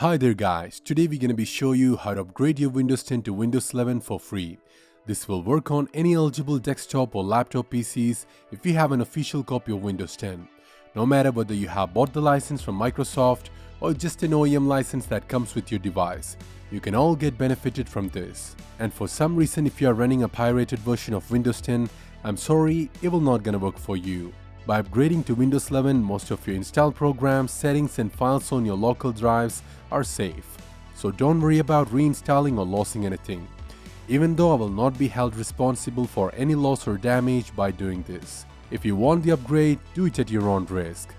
Hi there guys, today we're going to be showing you how to upgrade your Windows 10 to Windows 11 for free. This will work on any eligible desktop or laptop PCs if you have an official copy of Windows 10. No matter whether you have bought the license from Microsoft or just an OEM license that comes with your device, you can all get benefited from this. And for some reason if you are running a pirated version of Windows 10, I'm sorry, it will not gonna work for you. By upgrading to Windows 11, most of your installed programs, settings and files on your local drives are safe. So don't worry about reinstalling or losing anything. Even though I will not be held responsible for any loss or damage by doing this. If you want the upgrade, do it at your own risk.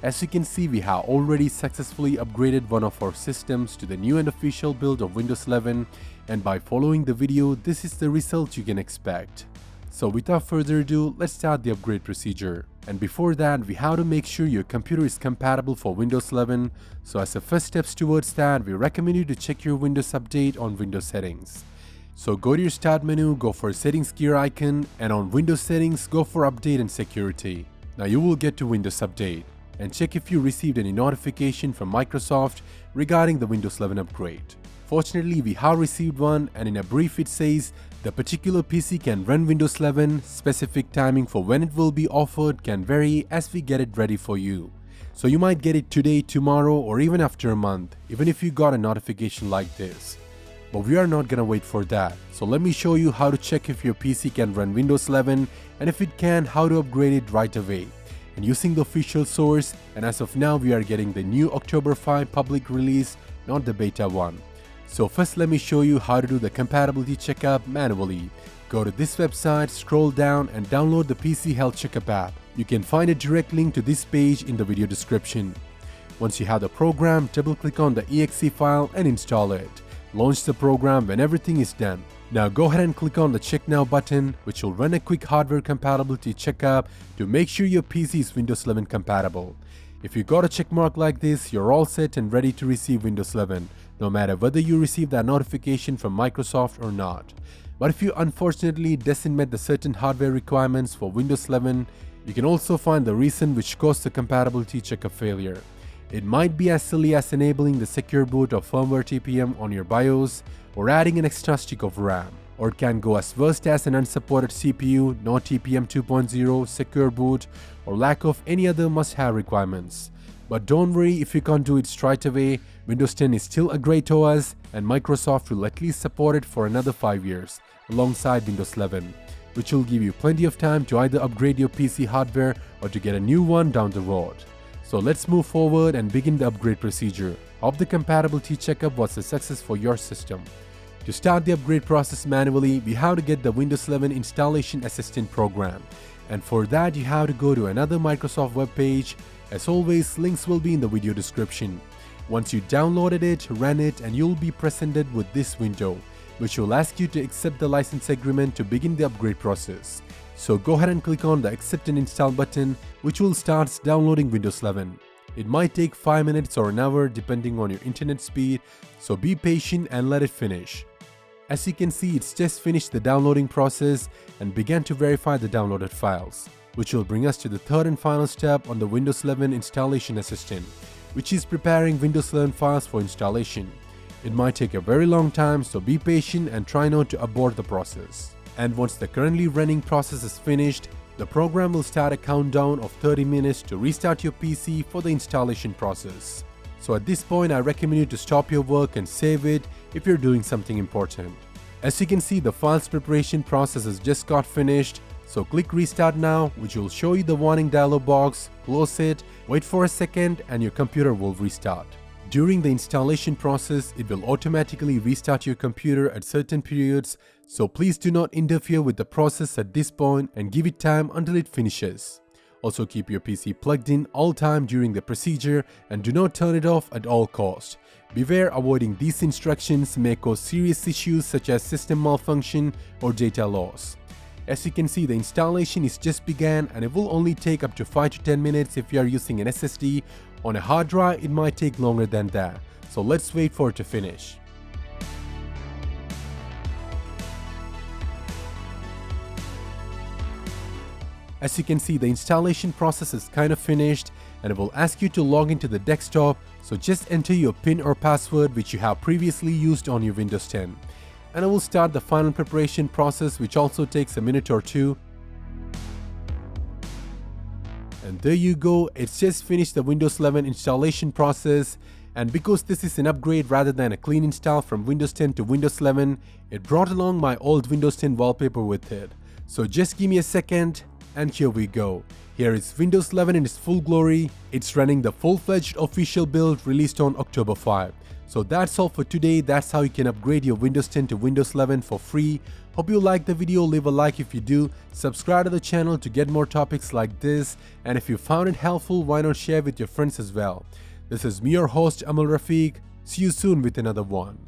As you can see, we have already successfully upgraded one of our systems to the new and official build of Windows 11, and by following the video, this is the result you can expect. So without further ado, let's start the upgrade procedure. And before that, we have to make sure your computer is compatible for Windows 11. So as a first steps towards that, we recommend you to check your Windows Update on Windows Settings. So go to your Start menu, go for Settings gear icon, and on Windows Settings, go for Update and Security. Now you will get to Windows Update and check if you received any notification from Microsoft regarding the Windows 11 upgrade. Fortunately, we have received one, and in a brief it says the particular PC can run Windows 11, specific timing for when it will be offered can vary as we get it ready for you. So you might get it today, tomorrow or even after a month, even if you got a notification like this. But we are not gonna wait for that. So let me show you how to check if your PC can run Windows 11 and if it can, how to upgrade it right away. And using the official source, and as of now we are getting the new October 5 public release, not the beta one. So first let me show you how to do the compatibility checkup manually. Go to this website, scroll down and download the PC Health Checkup app. You can find a direct link to this page in the video description. Once you have the program, double click on the exe file and install it. Launch the program when everything is done. Now go ahead and click on the Check Now button, which will run a quick hardware compatibility checkup to make sure your PC is Windows 11 compatible. If you got a check mark like this, you're all set and ready to receive Windows 11, no matter whether you receive that notification from Microsoft or not. But if you unfortunately doesn't meet the certain hardware requirements for Windows 11, you can also find the reason which caused the compatibility checkup failure. It might be as silly as enabling the secure boot or firmware TPM on your BIOS or adding an extra stick of RAM. Or it can go as worst as an unsupported CPU, no TPM 2.0, secure boot, or lack of any other must-have requirements. But don't worry if you can't do it straight away, Windows 10 is still a great OS and Microsoft will at least support it for another 5 years alongside Windows 11, which will give you plenty of time to either upgrade your PC hardware or to get a new one down the road. So let's move forward and begin the upgrade procedure. Hope the compatibility checkup was a success for your system. To start the upgrade process manually, we have to get the Windows 11 Installation Assistant program. And for that, you have to go to another Microsoft web page. As always, links will be in the video description. Once you downloaded it, run it, and you'll be presented with this window, which will ask you to accept the license agreement to begin the upgrade process. So go ahead and click on the Accept and Install button, which will start downloading Windows 11. It might take 5 minutes or an hour depending on your internet speed, so be patient and let it finish. As you can see, it's just finished the downloading process and began to verify the downloaded files, which will bring us to the third and final step on the Windows 11 Installation Assistant, which is preparing Windows 11 files for installation. It might take a very long time, so be patient and try not to abort the process. And once the currently running process is finished, the program will start a countdown of 30 minutes to restart your PC for the installation process. So at this point, I recommend you to stop your work and save it if you're doing something important. As you can see, the files preparation process has just got finished. So click Restart Now, which will show you the warning dialog box, close it, wait for a second and your computer will restart. During the installation process, it will automatically restart your computer at certain periods, so please do not interfere with the process at this point and give it time until it finishes. Also keep your PC plugged in all time during the procedure and do not turn it off at all costs. Beware, avoiding these instructions may cause serious issues such as system malfunction or data loss. As you can see, the installation is just began and it will only take up to 5 to 10 minutes if you are using an SSD. On a hard drive, it might take longer than that. So let's wait for it to finish. As you can see, the installation process is kind of finished and it will ask you to log into the desktop So just enter your PIN or password which you have previously used on your Windows 10. And I will start the final preparation process, which also takes a minute or two. And there you go, it's just finished the Windows 11 installation process. And because this is an upgrade rather than a clean install from Windows 10 to Windows 11, it brought along my old Windows 10 wallpaper with it. So just give me a second, and here we go. Here is Windows 11 in its full glory. It's running the full-fledged official build released on October 5. So that's all for today. That's how you can upgrade your Windows 10 to Windows 11 for free. Hope you liked the video. Leave a like if you do. Subscribe to the channel to get more topics like this. And if you found it helpful, why not share with your friends as well. This is me, your host Amal Rafiq. See you soon with another one.